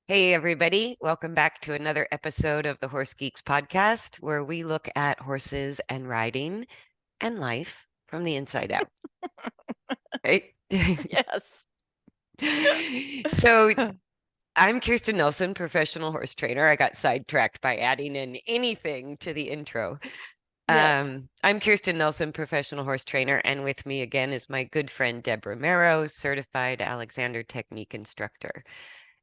Hey, everybody. Welcome back to another episode of the Horse Geeks podcast, where we look at horses and riding and life from the inside out. Right? Yes. So, I'm Kirsten Nelson, professional horse trainer. I got sidetracked by adding in anything to the intro. Yes. I'm Kirsten Nelson, professional horse trainer, and with me again is my good friend Deb Romero, certified Alexander Technique instructor.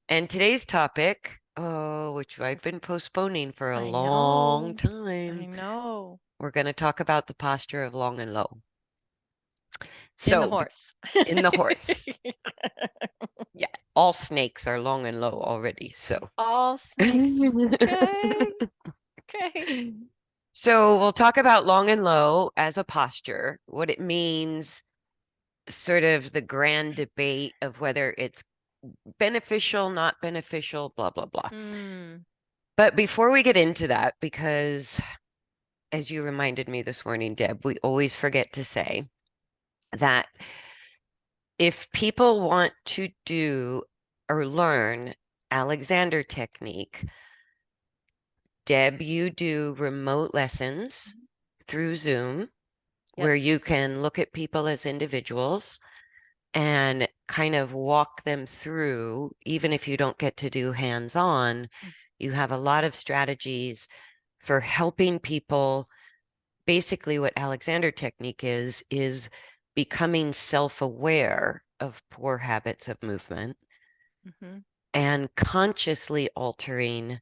And today's topic, which I've been postponing for a I long know. time, I know. we're going to talk about the posture of long and low. In the So, horse. in the horse, yeah, all snakes are long and low already. So, All snakes. Okay. Okay. so we'll talk about long and low as a posture, what it means, sort of the grand debate of whether it's beneficial, not beneficial, blah, blah, blah. Mm. But before we get into that, because as you reminded me this morning, Deb, we always forget to say that if people want to do or learn Alexander technique, Deb, you do remote lessons through Zoom where Yes. you can look at people as individuals and kind of walk them through, even if you don't get to do hands-on, you have a lot of strategies for helping people. Basically, what Alexander technique is becoming self-aware of poor habits of movement Mm-hmm. and consciously altering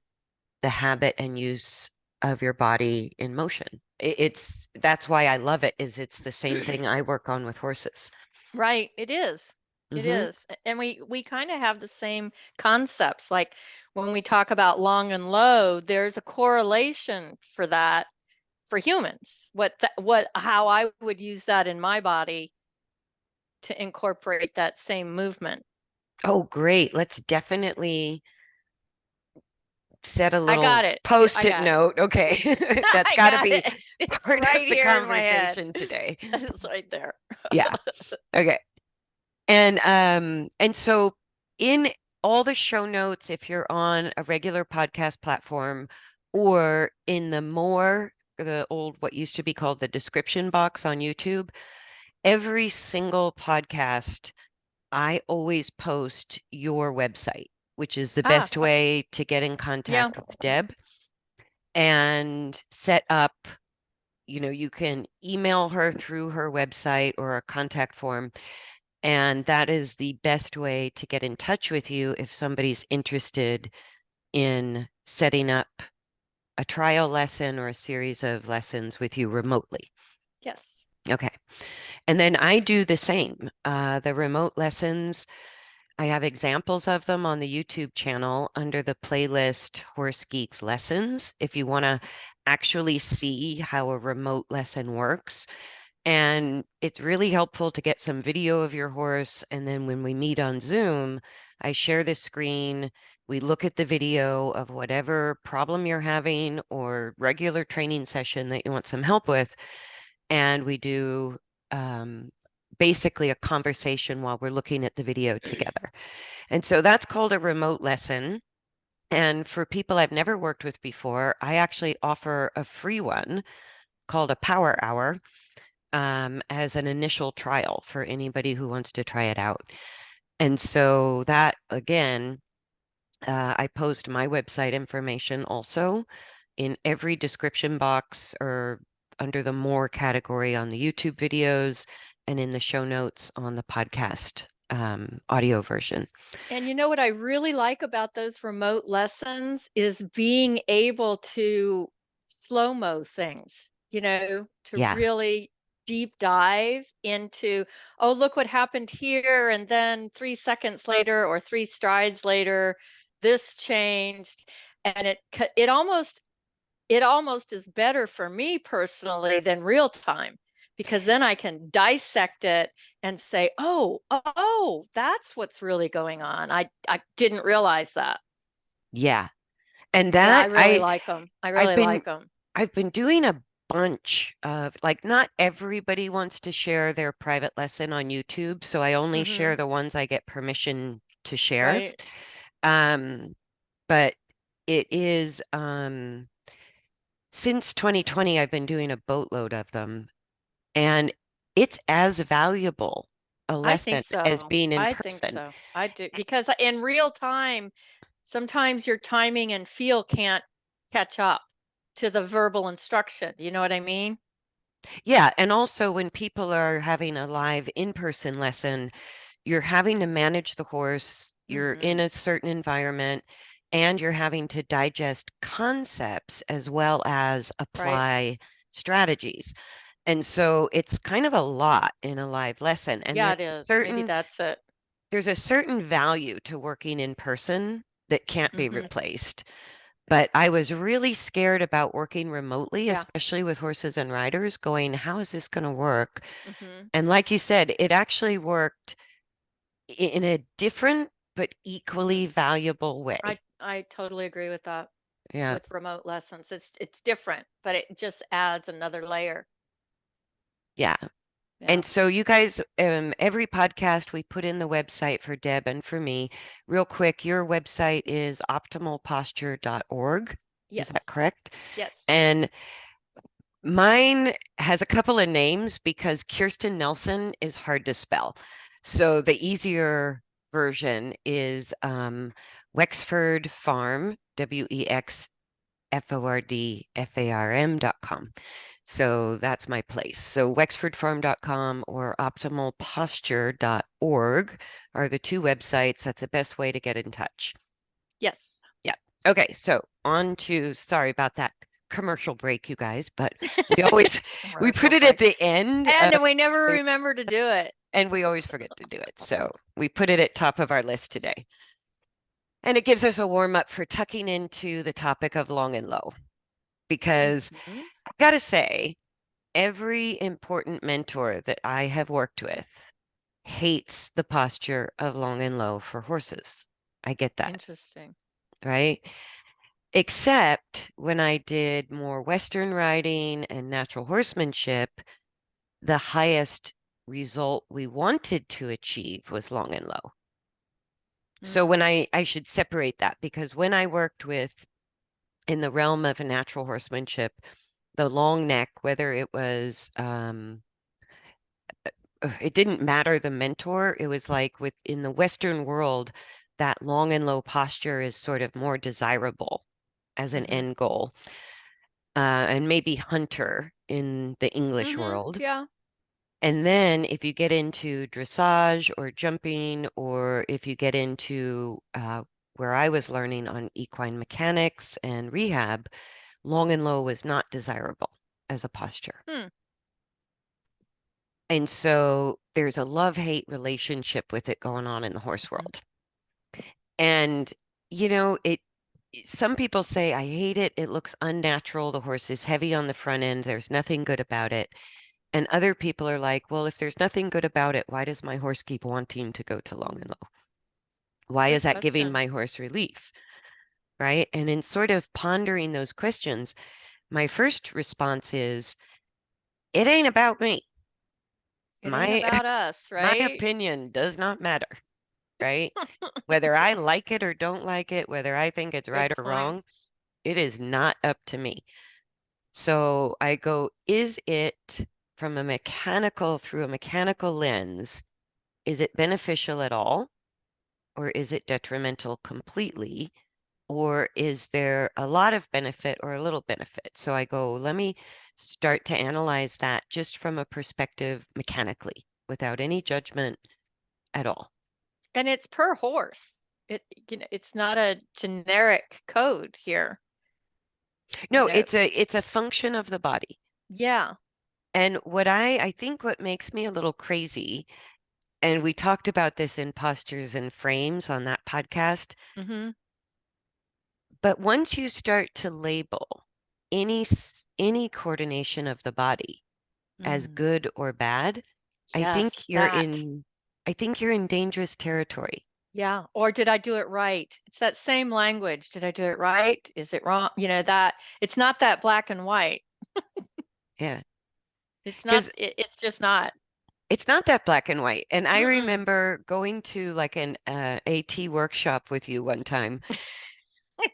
the habit and use of your body in motion. It's that's why I love it, is it's the same thing I work on with horses. Right. It is. It Hmm. is. And we kind of have the same concepts. Like when we talk about long and low, there's a correlation for that for humans. How I would use that in my body to incorporate that same movement. Oh, great. Let's definitely set a I got little it. I post-it got it. note. Okay. That's I got to got be it. It's part of right the here in my head. conversation today. It's right there. Yeah. Okay. And so in all the show notes, if you're on a regular podcast platform or in the old, what used to be called the description box on YouTube, every single podcast, I always post your website, which is the Ah, best way to get in yeah. contact with Deb and set up. You can email her through her website or a contact form. And that is the best way to get in touch with you if somebody's interested in setting up a trial lesson or a series of lessons with you remotely. Yes. Okay. And then I do the same. The remote lessons, I have examples of them on the YouTube channel under the playlist Horse Geeks Lessons if you want to actually see how a remote lesson works. And it's really helpful to get some video of your horse. And then when we meet on Zoom, I share the screen. We look at the video of whatever problem you're having or regular training session that you want some help with. And we do um, basically a conversation while we're looking at the video together. And so that's called a remote lesson. And for people I've never worked with before, I actually offer a free one called a power hour as an initial trial for anybody who wants to try it out. And so that, again, I post my website information also in every description box or under the more category on the YouTube videos and in the show notes on the podcast audio version. And you know what I really like about those remote lessons is being able to slow-mo things, to Yeah. really deep dive into, oh, look what happened here. And then 3 seconds later or three strides later, this changed. And it almost is better for me personally than real time because then I can dissect it and say, oh, that's what's really going on. I didn't realize that. Yeah. And Yeah, I that really like them. I I've really been like them. I've been doing a bunch of, like, not everybody wants to share their private lesson on YouTube, so I only Mm-hmm. share the ones I get permission to share. Right. Um, but it is since 2020 I've been doing a boatload of them, and it's as valuable a I think lesson as so. being in I think person. so. I do because in real time, sometimes your timing and feel can't catch up to the verbal instruction. You know what I mean? Yeah, and also when people are having a live in-person lesson, you're having to manage the horse, you're in Hmm. a certain environment, and you're having to digest concepts as well as Right. apply strategies. And so it's kind of a lot in a live lesson. And Yeah, it is. Maybe that's it. there's a certain value to working in person that can't be Hmm. replaced. But I was really scared about working remotely, Yeah. especially with horses and riders, going, how is this going to work? Hmm. And like you said, it actually worked in a different but equally valuable I way. I totally agree with that. Yeah. With remote lessons, it's different, but it just adds another layer. Yeah. Yeah. And so you guys, every podcast we put in the website for Deb and for me. Real quick, your website is optimalposture.org. Is Yes. that correct? Yes. And mine has a couple of names because Kirsten Nelson is hard to spell. So the easier version is Wexford Farm, WEXFORDFARM.com. So that's my place. So wexfordfarm.com or optimalposture.org are the two websites. That's the best way to get in touch. Yes. Yeah. Okay. So on to, sorry about that commercial break, you guys, but we always, we put Commercial it at break. the end And of then we never the, remember to do it. and we always forget to do it. So we put it at top of our list today. And it gives us a warm up for tucking into the topic of long and low. Because Hmm. I've got to say, every important mentor that I have worked with hates the posture of long and low for horses. I get that, Interesting. right? Except when I did more Western riding and natural horsemanship, the highest result we wanted to achieve was long and low. So when Mm. I should separate that because when I worked with in the realm of a natural horsemanship, the long neck, whether it was it didn't matter the mentor. It was like within the Western world, that long and low posture is sort of more desirable as an Hmm. end goal. And maybe hunter in the English Hmm. world. Yeah. And then if you get into dressage or jumping, or if you get into where I was learning on equine mechanics and rehab, long and low was not desirable as a posture. Hmm. And so there's a love-hate relationship with it going on in the horse Hmm. world. And, some people say, I hate it. It looks unnatural. The horse is heavy on the front end. There's nothing good about it. And other people are like, well, if there's nothing good about it, why does my horse keep wanting to go to long and low? Why is Good that giving question. my horse relief? Right. And in sort of pondering those questions, my first response is, it ain't about me. It ain't My about us, my right? opinion does not matter, right? Whether I like it or don't like it, whether I think it's right Good or point. wrong, it is not up to me. So I go, is it through a mechanical lens, is it beneficial at all? Or is it detrimental completely? Or is there a lot of benefit or a little benefit? So I go, let me start to analyze that just from a perspective mechanically, without any judgment at all. And it's per horse. It's not a generic code here, you No, know. it's a function of the body. Yeah. And I think what makes me a little crazy, and we talked about this in Postures and Frames on that podcast, Hmm. but once you start to label any coordination of the body as Mm. good or bad, I think Yes, that. I think you're in dangerous territory. Yeah. Or did I do it right? It's that same language. Did I do it right? Is it wrong? That it's not that black and white. Yeah. It's not, Because it's just not. it's not that black and white. And I Mm-mm. remember going to like an AT workshop with you one time,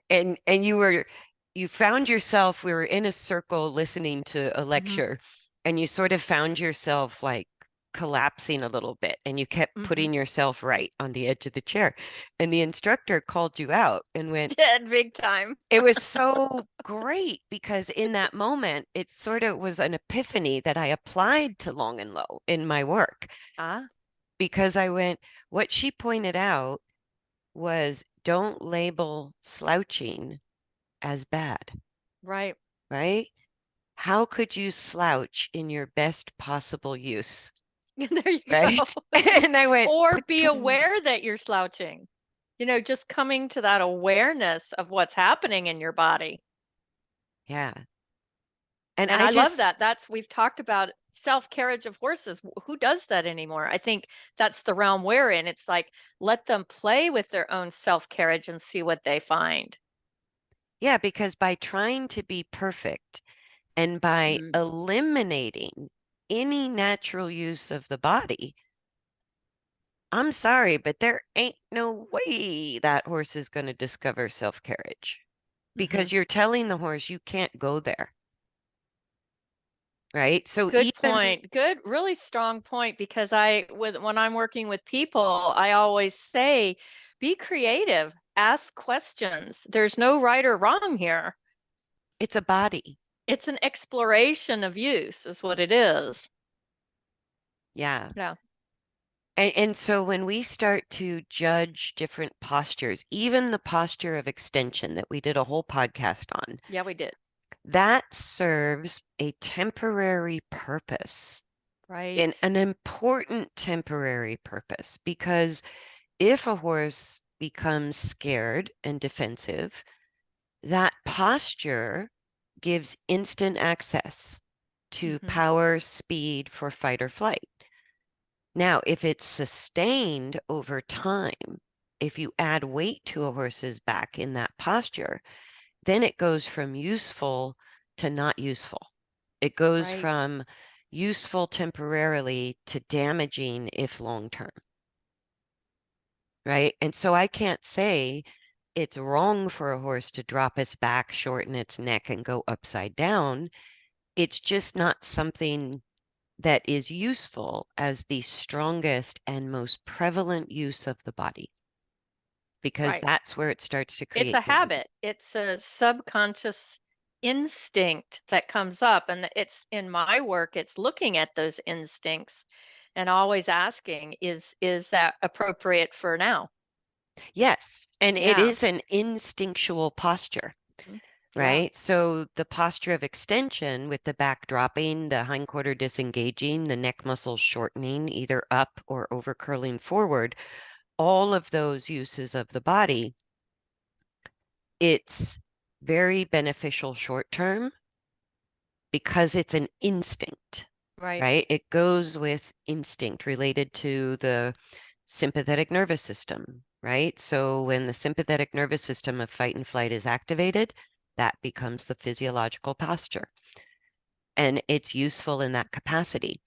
and you found yourself, we were in a circle listening to a Hmm. lecture, and you sort of found yourself like collapsing a little bit, and you kept Hmm. putting yourself right on the edge of the chair. And the instructor called you out and went, Did big time. it was so great because in that moment, it sort of was an epiphany that I applied to long and low in my work Ah, because I went, what she pointed out was don't label slouching as bad, right. right? How could you slouch in your best possible use, There you go. right? And I went, Or be "Ka-choom." aware that you're slouching. Just coming to that awareness of what's happening in your body. Yeah. And And I I love just, that. We've talked about self-carriage of horses. Who does that anymore? I think that's the realm we're in. It's like, let them play with their own self-carriage and see what they find. yeah, because by trying to be perfect and by Mm. eliminating any natural use of the body, I'm sorry, but there ain't no way that horse is going to discover self-carriage Hmm. because you're telling the horse you can't go there, right? So Good even point. Good, really strong point because when I'm working with people, I always say, be creative, ask questions. There's no right or wrong here. it's a body. It's an exploration of use, is what it is. Yeah. Yeah. And so when we start to judge different postures, even the posture of extension that we did a whole podcast on, Yeah, we did. that serves a temporary purpose, Right. and an important temporary purpose, because if a horse becomes scared and defensive, that posture gives instant access to Hmm. power, speed for fight or flight. Now, if it's sustained over time, if you add weight to a horse's back in that posture, then it goes from useful to not useful. It goes Right. from useful temporarily to damaging if long term, right? And so I can't say it's wrong for a horse to drop its back, shorten its neck, and go upside down. It's just not something that is useful as the strongest and most prevalent use of the body, because Right. that's where it starts to It's a create damage. habit. It's a subconscious instinct that comes up. And it's in my work, it's looking at those instincts and always asking, is that appropriate for now? Yes, and it Yeah. is an instinctual posture, Mhm. Yeah. right? So the posture of extension with the back dropping, the hindquarter disengaging, the neck muscles shortening, either up or over curling forward, all of those uses of the body, it's very beneficial short term because it's an instinct, Right. right? It goes with instinct related to the sympathetic nervous system, right? So when the sympathetic nervous system of fight and flight is activated, that becomes the physiological posture. And it's useful in that capacity.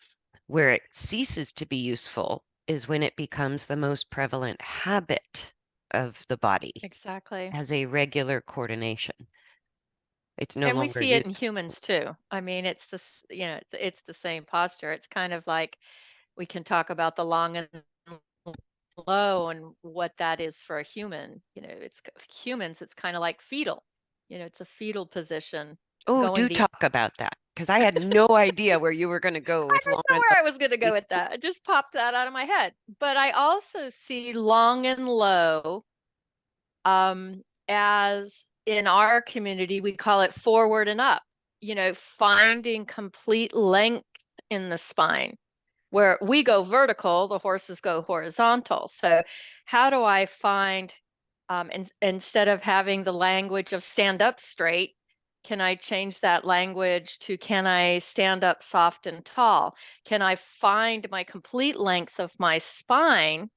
Where it ceases to be useful is when it becomes the most prevalent habit of the body Exactly. as a regular coordination. It's no And we longer see it in useful. humans too. I mean, it's this, it's the same posture. It's kind of like we can talk about the long and low and what that is for a human. Humans, it's kind of like fetal. It's a fetal position Oh, going do the talk about that because I had no idea where you were going to go I with didn't long know and where I was going to go low. with that. It just popped that out of my head. But I also see long and low as in our community, we call it forward and up, finding complete length in the spine. Where we go vertical, the horses go horizontal. So, how do I find, instead of having the language of stand up straight, can I change that language to can I stand up soft and tall? Can I find my complete length of my spine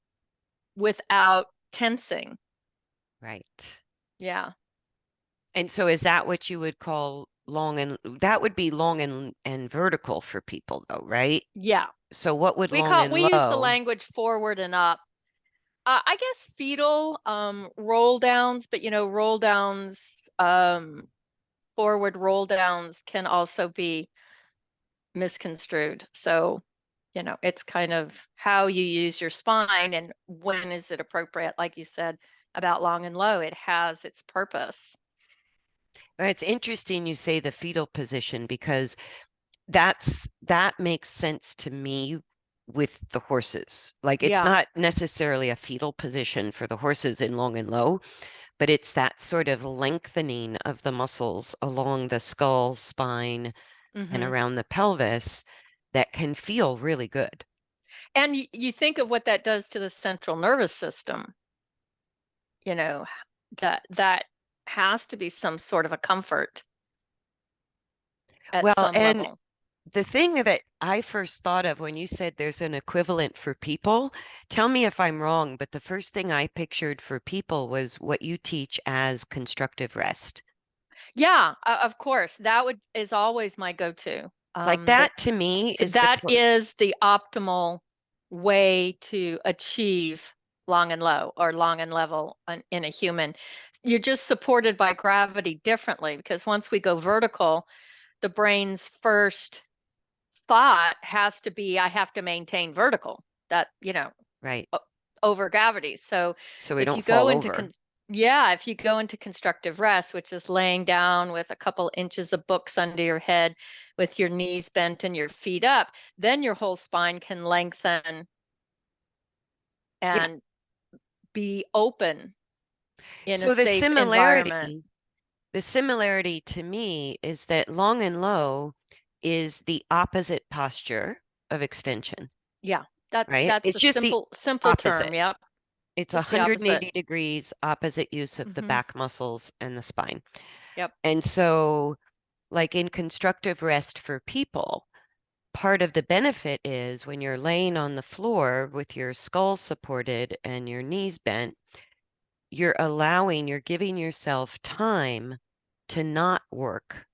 without tensing? Right. Yeah. And so is that what you would call long and that would be long and vertical for people though, right? Yeah. So what would We long call and we use the low? language forward and up I guess fetal roll downs, but roll downs, forward roll downs can also be misconstrued. So, it's kind of how you use your spine and when is it appropriate. Like you said about long and low, it has its purpose. It's interesting you say the fetal position because that makes sense to me with the horses. Like it's Yeah. not necessarily a fetal position for the horses in long and low, but it's that sort of lengthening of the muscles along the skull, spine, and Hmm. around the pelvis that can feel really good. And you think of what that does to the central nervous system, you know, that has to be some sort of a comfort at Well, some and level. the thing that I first thought of when you said there's an equivalent for people, tell me if I'm wrong, but the first thing I pictured for people was what you teach as constructive rest. Yeah, of course. That would is always my go-to. Like That that to me is the that is the optimal way to achieve long and low or long and level in a human. You're just supported by gravity differently because once we go vertical, the brain's first thought has to be, I have to maintain vertical. That, right. over gravity. So So we if don't you fall go into over. yeah, if you go into constructive rest, which is laying down with a couple inches of books under your head with your knees bent and your feet up, then your whole spine can lengthen Yeah. and be open in a So safe environment. the similarity to me is that long and low is the opposite posture of extension, Yeah, that right? that's It's a just the simple term. opposite. Yep, It's just the 180 opposite. degrees opposite use of the Hmm. back muscles and the spine. Yep. And so, like in constructive rest for people, part of the benefit is when you're laying on the floor with your skull supported and your knees bent, you're giving yourself time to not work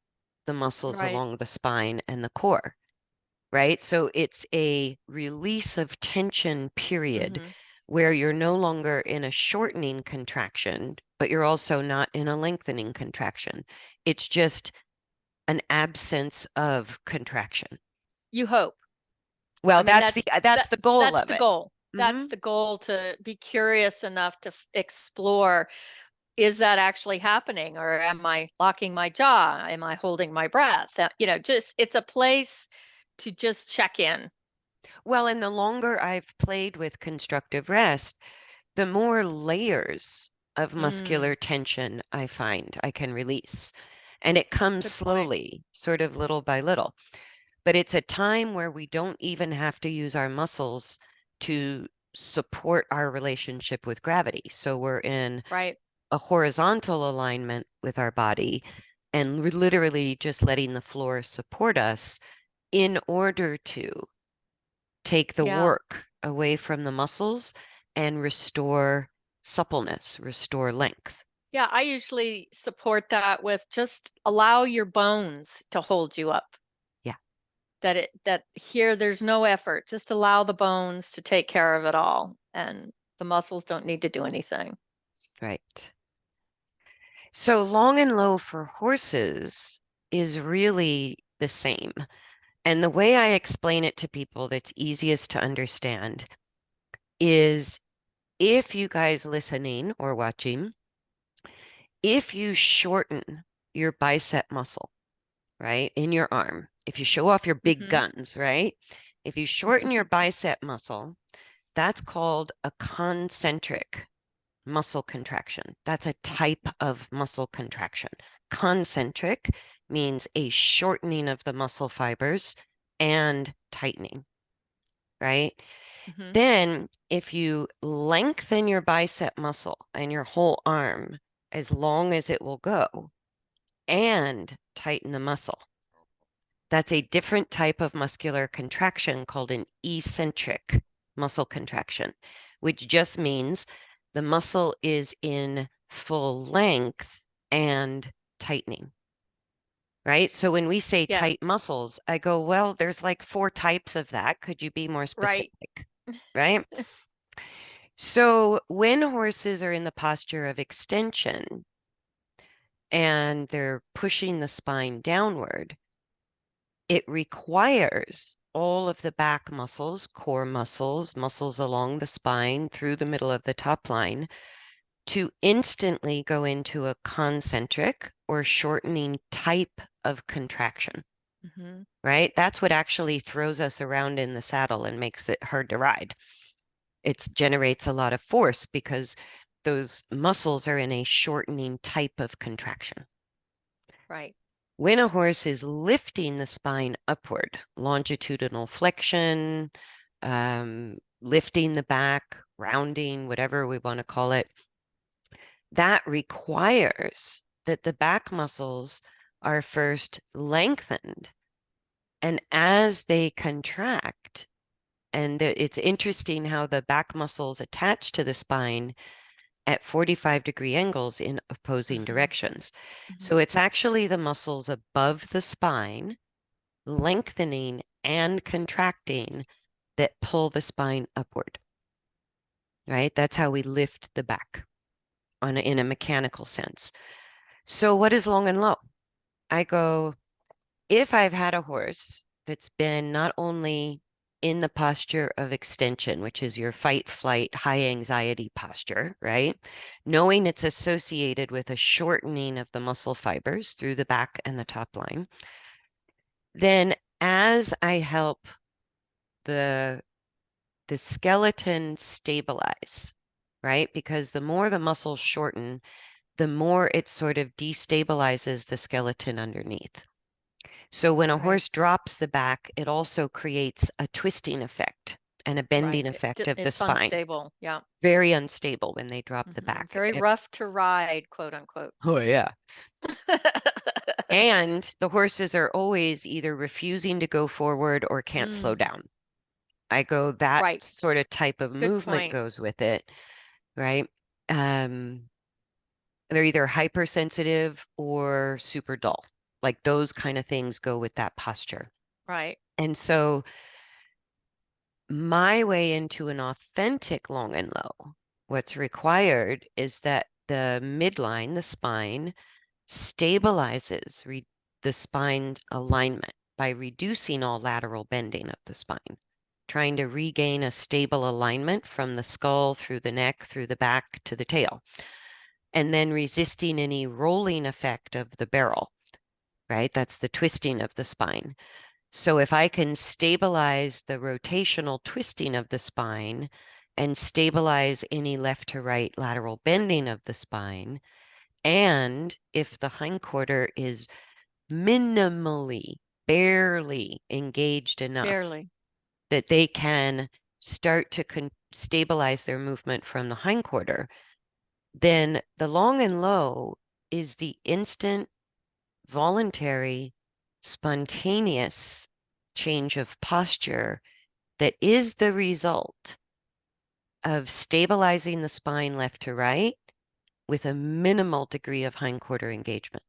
the muscles Right. along the spine and the core, right? So it's a release of tension period Hmm. where you're no longer in a shortening contraction, but you're also not in a lengthening contraction. It's just an absence of contraction. You hope. I Well, mean, that's the goal that's of the it. goal. That's Hmm. the goal, to be curious enough to explore, is that actually happening, or am I locking my jaw? Am I holding my breath? Just it's a place to just check in. Well, and the longer I've played with constructive rest, the more layers of muscular Mm, tension I find I can release. And it comes good point. slowly, sort of little by little. But it's a time where we don't even have to use our muscles to support our relationship with gravity. So we're in Right. a horizontal alignment with our body and we're literally just letting the floor support us in order to take the Yeah. work away from the muscles and restore suppleness, restore length. Yeah, I usually support that with just allow your bones to hold you up. Yeah, That here there's no effort. Just allow the bones to take care of it all, and the muscles don't need to do anything. right. So long and low for horses is really the same. And the way I explain it to people that's easiest to understand is if you guys listening or watching, if you shorten your bicep muscle, right, in your arm, if you show off your big Hmm. guns, right, if you shorten your bicep muscle, that's called a concentric muscle contraction. That's a type of muscle contraction. Concentric means a shortening of the muscle fibers and tightening, right? Hmm. Then, if you lengthen your bicep muscle and your whole arm as long as it will go and tighten the muscle, that's a different type of muscular contraction called an eccentric muscle contraction, which just means the muscle is in full length and tightening, right? So when we say Yeah, tight muscles, I go, well, there's like four types of that. Could you be more right. specific, right? So when horses are in the posture of extension and they're pushing the spine downward, it requires all of the back muscles, core muscles, muscles along the spine through the middle of the top line to instantly go into a concentric or shortening type of contraction, Hmm. right? That's what actually throws us around in the saddle and makes it hard to ride. It generates a lot of force because those muscles are in a shortening type of contraction. Right. When a horse is lifting the spine upward, longitudinal flexion, lifting the back, rounding, whatever we want to call it, that requires that the back muscles are first lengthened. And as they contract, and it's interesting how the back muscles attach to the spine at 45-degree angles in opposing Hmm. directions. So Hmm. it's actually the muscles above the spine lengthening and contracting that pull the spine upward, right? That's how we lift the back in a mechanical sense. So what is long and low? I go, if I've had a horse that's been not only in the posture of extension, which is your fight, flight, high anxiety posture, right? Knowing it's associated with a shortening of the muscle fibers through the back and the top line, then as I help the the skeleton stabilize, right? Because the more the muscles shorten, the more it sort of destabilizes the skeleton underneath. So when a Right. horse drops the back, it also creates a twisting effect and a bending Right. effect of the It's spine. unstable. Yeah. Very unstable when they drop the Hmm. back. Very rough to ride, quote unquote. Oh, yeah. And the horses are always either refusing to go forward or can't slow Mm, down. I go, that right. sort of type of Good movement point. goes with it, right? Um, they're either hypersensitive or super dull. Like those kind of things go with that posture. Right. And so my way into an authentic long and low, what's required is that the midline, the spine, stabilizes the spine alignment by reducing all lateral bending of the spine, trying to regain a stable alignment from the skull through the neck, through the back to the tail, and then resisting any rolling effect of the barrel, right? That's the twisting of the spine. So if I can stabilize the rotational twisting of the spine and stabilize any left to right lateral bending of the spine, and if the hindquarter is minimally, barely engaged enough Barely. that they can start to stabilize their movement from the hindquarter, then the long and low is the instant, voluntary, spontaneous change of posture that is the result of stabilizing the spine left to right with a minimal degree of hindquarter engagement.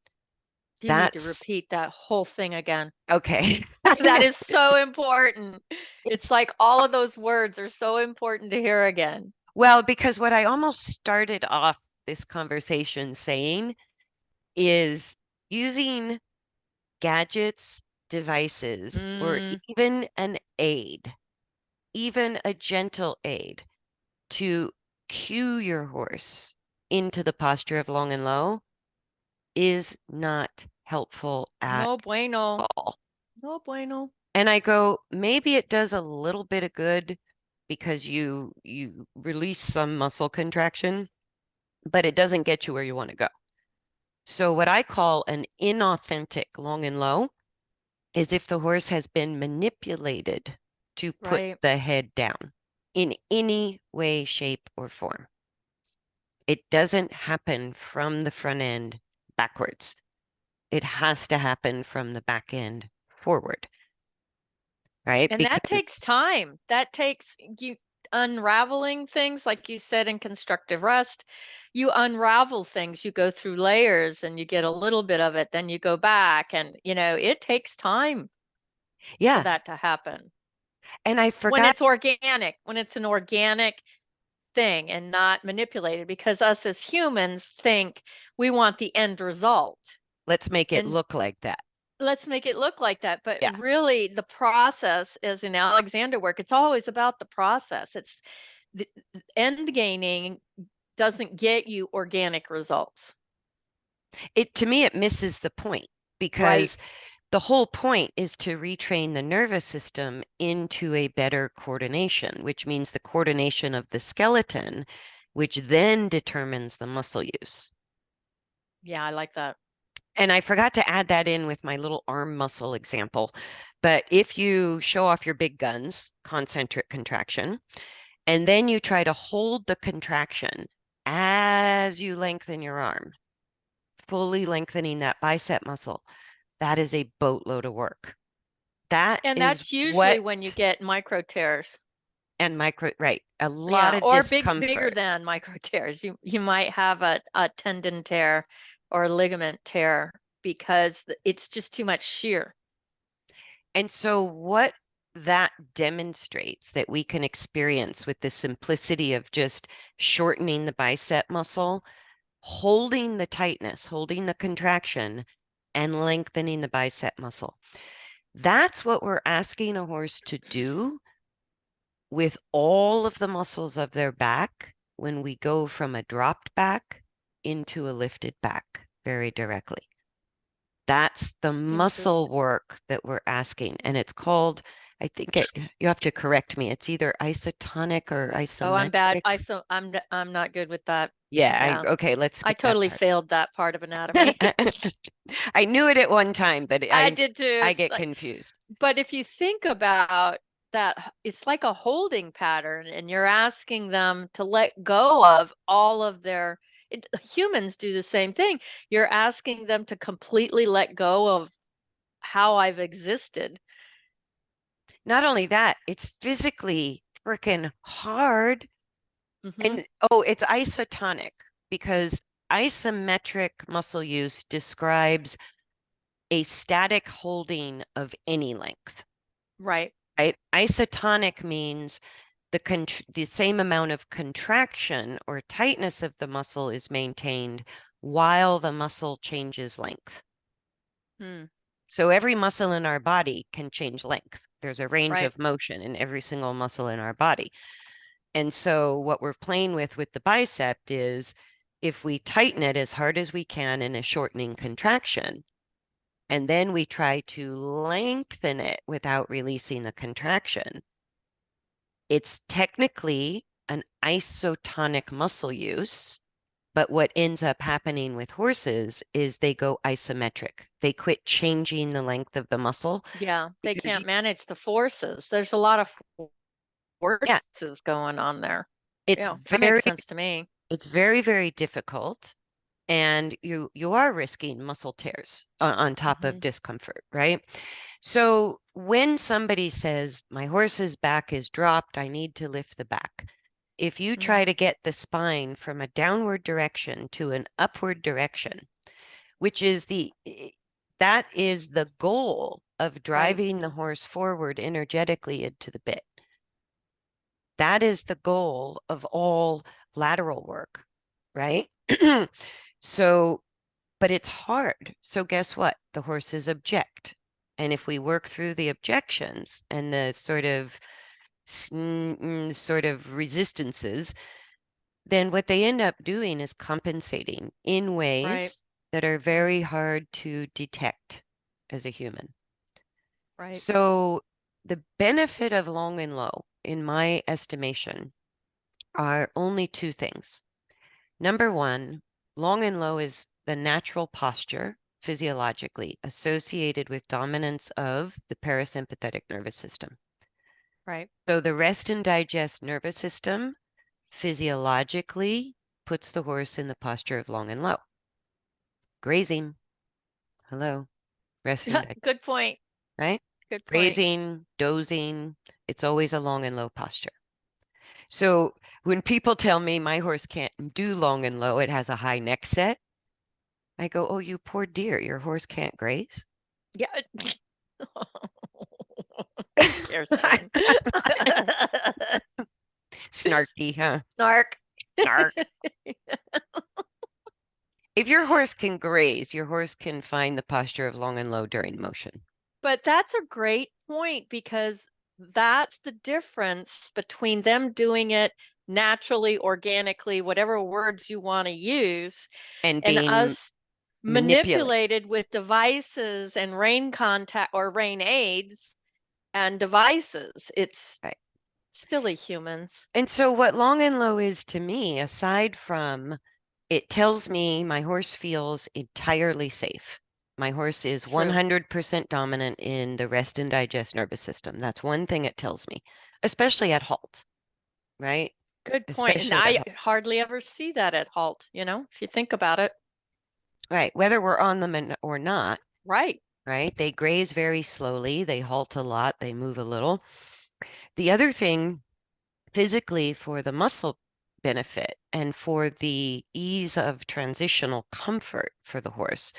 You need to That's repeat that whole thing again. okay. I That know. is so important. It's It's like all of those words are so important to hear again. well, because what I almost started off this conversation saying is using gadgets, devices, or Mm, even an aid, even a gentle aid to cue your horse into the posture of long and low is not helpful at no bueno. all. No bueno. And I go, maybe it does a little bit of good because you release some muscle contraction, but it doesn't get you where you want to go. So what I call an inauthentic long and low is if the horse has been manipulated to put Right. the head down in any way, shape, or form. It doesn't happen from the front end backwards. It has to happen from the back end forward, right? And that Because, takes time. That takes you unraveling things, like you said in constructive rest. You unravel things, you go through layers and you get a little bit of it, then you go back. And, it takes time for yeah. that to happen. And I When forgot, it's organic, when it's an organic thing and not manipulated, because us as humans think we want the end result. Let's make it And look like that. let's make it look like that. But Yeah. really, the process, as in Alexander work, it's always about the process. It's the end gaining doesn't get you organic results. To me, it misses the point Right. because the whole point is to retrain the nervous system into a better coordination, which means the coordination of the skeleton, which then determines the muscle use. Yeah, I like that. And I forgot to add that in with my little arm muscle example. But if you show off your big guns, concentric contraction, and then you try to hold the contraction as you lengthen your arm, fully lengthening that bicep muscle, that is a boatload of work. That And is that's usually what, when you get micro tears. and micro, right, a lot Yeah, of or bigger discomfort. than micro tears. You might have a tendon tear or a ligament tear because it's just too much shear. And so, what that demonstrates that we can experience with the simplicity of just shortening the bicep muscle, holding the tightness, holding the contraction, and lengthening the bicep muscle. That's what we're asking a horse to do with all of the muscles of their back when we go from a dropped back into a lifted back very directly. That's the muscle Interesting. work that we're asking. And it's called, I think you have to correct me. It's either isotonic or Oh, I'm bad. isometric. I'm not good with that. Yeah, Yeah. okay, let's I skip that totally part. failed that part of anatomy. I knew it at one time, but I did too. I It's get like, confused. but if you think about that, it's like a holding pattern, and you're asking them to let go of all of humans do the same thing. You're asking them to completely let go of how I've existed. Not only that, it's physically freaking hard. Hmm. And oh, it's isotonic because isometric muscle use describes a static holding of any length. Right. Right? Isotonic means the same amount of contraction or tightness of the muscle is maintained while the muscle changes length. Hmm. So every muscle in our body can change length. There's a range Right. of motion in every single muscle in our body. And so what we're playing with the bicep is if we tighten it as hard as we can in a shortening contraction, and then we try to lengthen it without releasing the contraction, it's technically an isotonic muscle use. But what ends up happening with horses is they go isometric. They quit changing the length of the muscle Yeah. They because can't manage the forces. There's a lot of yeah, forces going on there. it's Yeah, that makes very, sense to me. it's very, very difficult. And you are risking muscle tears on top of Hmm. discomfort, right? So when somebody says, my horse's back is dropped, I need to lift the back. If you Hmm. try to get the spine from a downward direction to an upward direction, which is that is the goal of Right. driving the horse forward energetically into the bit. That is the goal of all lateral work, right? So, but it's hard. So guess what? The horses object. And if we work through the objections and the sort of resistances, then what they end up doing is compensating in Right. ways that are very hard to detect as a human. Right. So the benefit of long and low, in my estimation, are only two things. Number one, long and low is the natural posture physiologically associated with dominance of the parasympathetic nervous system. Right. So the rest and digest nervous system physiologically puts the horse in the posture of long and low. Grazing, hello, rest and digest, Good point. right? Good point. Grazing, dozing, it's always a long and low posture. So when people tell me my horse can't do long and low, it has a high neck set, I go, oh, you poor dear, your horse can't graze. Yeah. Kirsten. Snarky, huh? Snark. Snark. If your horse can graze, your horse can find the posture of long and low during motion. But that's a great point because that's the difference between them doing it naturally, organically, whatever words you want to use, And and being us manipulated. manipulated with devices and rain contact or rain aids and devices. It's Right. silly humans. And so, what long and low is to me, aside from it tells me my horse feels entirely safe. My horse is True. 100% dominant in the rest and digest nervous system. That's one thing it tells me, especially at halt, right? Good point. And Especially at I halt. hardly ever see that at halt, if you think about it. Right. Whether we're on them or not, Right. right? They graze very slowly, they halt a lot, they move a little. The other thing physically for the muscle benefit and for the ease of transitional comfort for the horse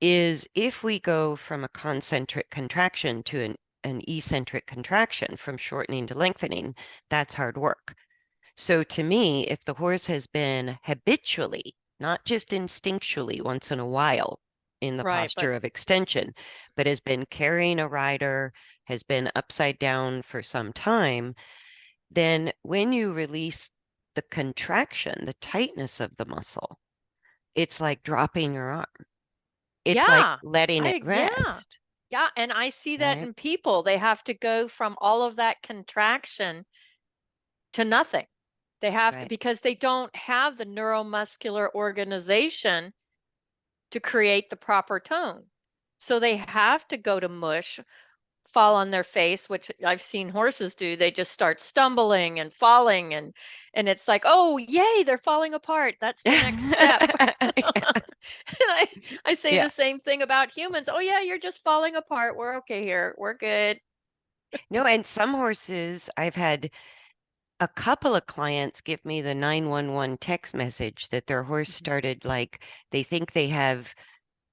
is if we go from a concentric contraction to an eccentric contraction, from shortening to lengthening, that's hard work. So to me, if the horse has been habitually, not just instinctually once in a while in the Right. But posture of extension, but has been carrying a rider, has been upside down for some time, then when you release the contraction, the tightness of the muscle, it's like dropping your arm. It's like yeah, letting it yeah. rest, Yeah, and I see that right? in people. They have to go from all of that contraction to nothing. They have to, Right. because they don't have the neuromuscular organization to create the proper tone. So they have to go to mush, fall on their face, which I've seen horses do. They just start stumbling and falling, and it's like, "Oh, yay, they're falling apart. That's the next step." And I say Yeah. the same thing about humans. "Oh yeah, you're just falling apart. We're okay here. We're good." No, and some horses, I've had a couple of clients give me the 911 text message that their horse Mhm. started like they think they have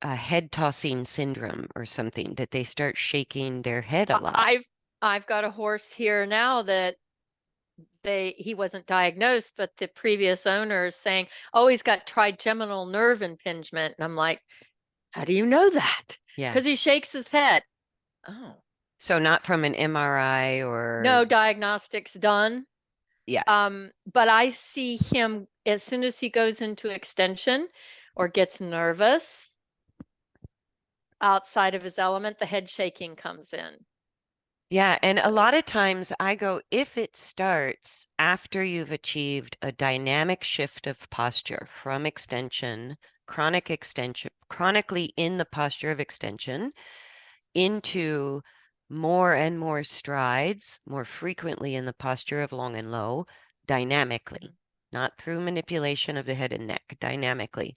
a head tossing syndrome or something, that they start shaking their head a I- lot. I've I've got a horse here now that he wasn't diagnosed, but the previous owner is saying, "Oh, he's got trigeminal nerve impingement." And I'm like, "How do you know that?" Yeah. Because he shakes his head. Oh, So not from an MRI or no diagnostics done. yeah. But I see him as soon as he goes into extension or gets nervous outside of his element, the head shaking comes in. Yeah, and a So, lot of times I go, if it starts after you've achieved a dynamic shift of posture from extension, chronically in the posture of extension, into more and more strides, more frequently in the posture of long and low, mhm. dynamically, not through manipulation of the head and neck, dynamically,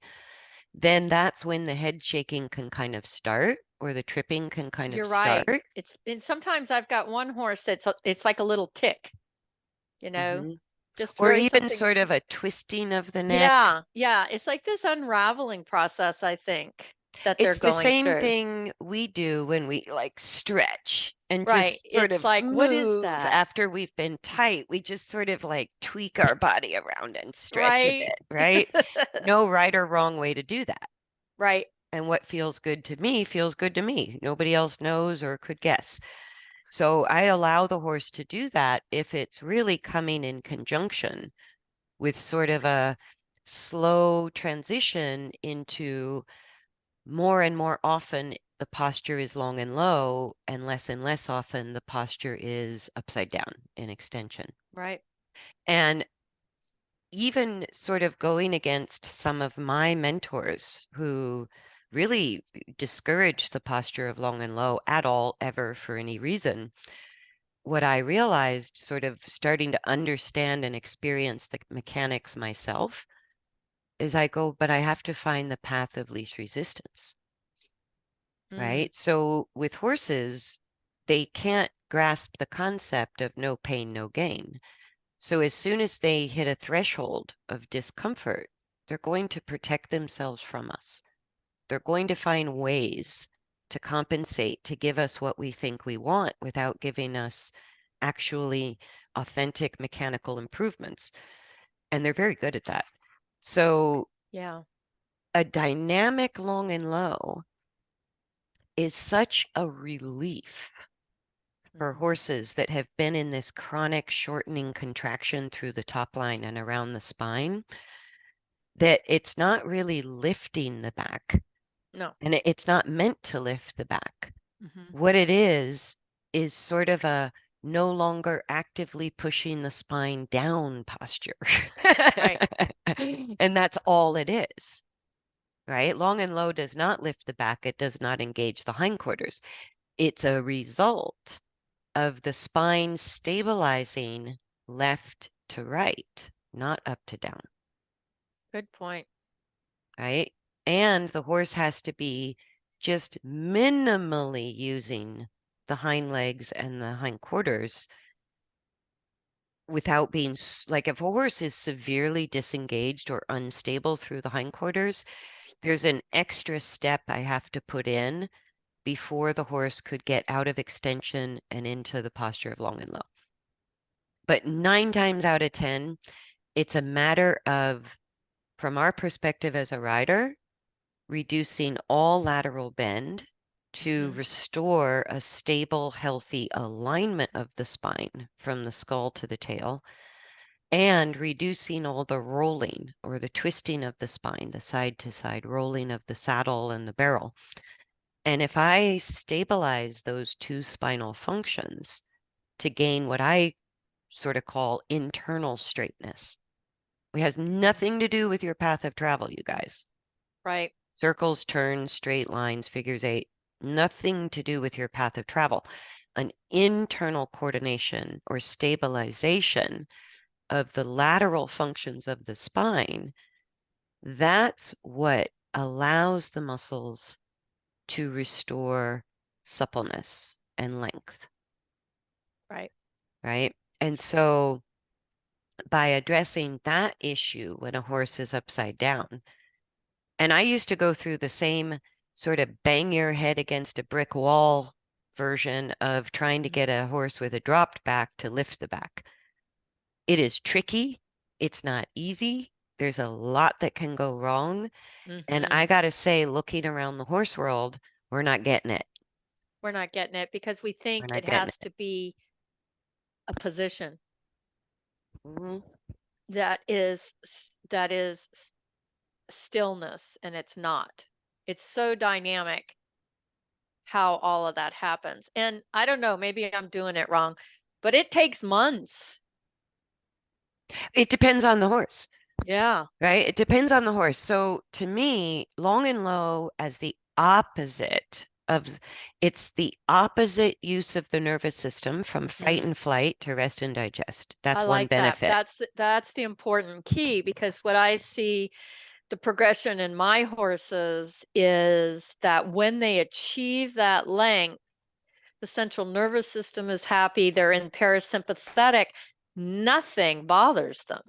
then that's when the head shaking can kind of start, or the tripping can kind of You're right. start. It's and sometimes I've got one horse it's like a little tick, you know, Mhm. just Or very even something. sort of a twisting of the neck. Yeah, yeah. It's like this unraveling process, I think, that they're It's the going same through. thing we do when we like stretch and Right. just sort It's of like, what is move that? after we've been tight. We just sort of like tweak our body around and stretch a Right. bit, right? No right or wrong way to do that. Right. And what feels good to me feels good to me. Nobody else knows or could guess. So I allow the horse to do that if it's really coming in conjunction with sort of a slow transition into more and more often the posture is long and less often the posture is upside down in extension. Right. And even sort of going against some of my mentors who really discourage the posture of long and low at all, ever, for any reason, what I realized, sort of starting to understand and experience the mechanics myself, is I go, but I have to find the path of least resistance, Mm, right? So with horses, they can't grasp the concept of no pain, no gain. So as soon as they hit a threshold of discomfort, they're going to protect themselves from us. They're going to find ways to compensate, to give us what we think we want without giving us actually authentic mechanical improvements. And they're very good at that. So Yeah. a dynamic long and low is such a relief for Hmm. horses that have been in this chronic shortening contraction through the top line and around the spine that it's not really lifting the back, No. and it's not meant to lift the back. Hmm. What it is sort of a no longer actively pushing the spine down posture. Right. And that's all it is, right? Long and low does not lift the back. It does not engage the hindquarters. It's a result of the spine stabilizing left to right, not up to down, Good point. right? And the horse has to be just minimally using the hind legs and the hindquarters without being like if a horse is severely disengaged or unstable through the hindquarters, there's an extra step I have to put in before the horse could get out of extension and into the posture of long and low. But 9 times out of 10, it's a matter of, from our perspective as a rider, reducing all lateral bend to Hmm. restore a stable, healthy alignment of the spine from the skull to the tail, and reducing all the rolling or the twisting of the spine, the side to side rolling of the saddle and the barrel. And if I stabilize those two spinal functions to gain what I sort of call internal straightness, it has Hmm. nothing to do with your path of travel, you guys. Right. Circles, turns, straight lines, figures eight, nothing to do with your path of travel. An internal coordination or stabilization of the lateral functions of the spine, that's what allows the muscles to restore suppleness and length, Right. right? And so by addressing that issue when a horse is upside down, and I used to go through the same sort of bang your head against a brick wall version of trying to get a horse with a dropped back to lift the back. It is tricky. It's not easy. There's a lot that can go wrong. And Hmm. I got to say, looking around the horse world, we're not getting it. We're not getting it because we We're think not it getting has it. to be a position Mhm. that is stillness, and it's not. It's so dynamic how all of that happens. And I don't know, maybe I'm doing it wrong, but it takes months. It depends on the horse, Yeah. right? It depends on the horse. So to me, long and low as the opposite of, it's the opposite use of the nervous system from fight Hmm. and flight to rest and digest. I That's one like that. benefit. That's the important key, because what I see the progression in my horses is that when they achieve that length, the central nervous system is happy, they're in parasympathetic, nothing bothers them.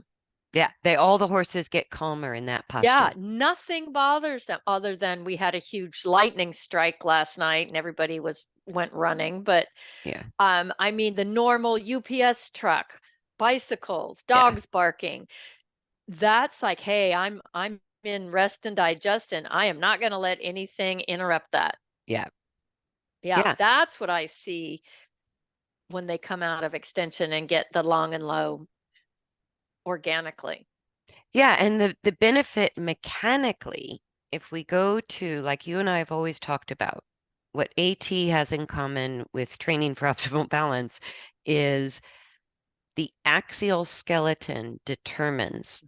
Yeah, all the horses get calmer in that Yeah, posture. nothing bothers them other than we had a huge lightning strike last night and everybody was went running. But Yeah, I mean the normal UPS truck, bicycles, yeah, dogs barking. That's like, hey, I'm in rest and digest, and I am not going to let anything interrupt that. yeah, Yeah, yeah. that's what I see when they come out of extension and get the long and low organically. Yeah, and the benefit mechanically, if we go to, like you and I have always talked about, what AT has in common with training for optimal balance is the axial skeleton determines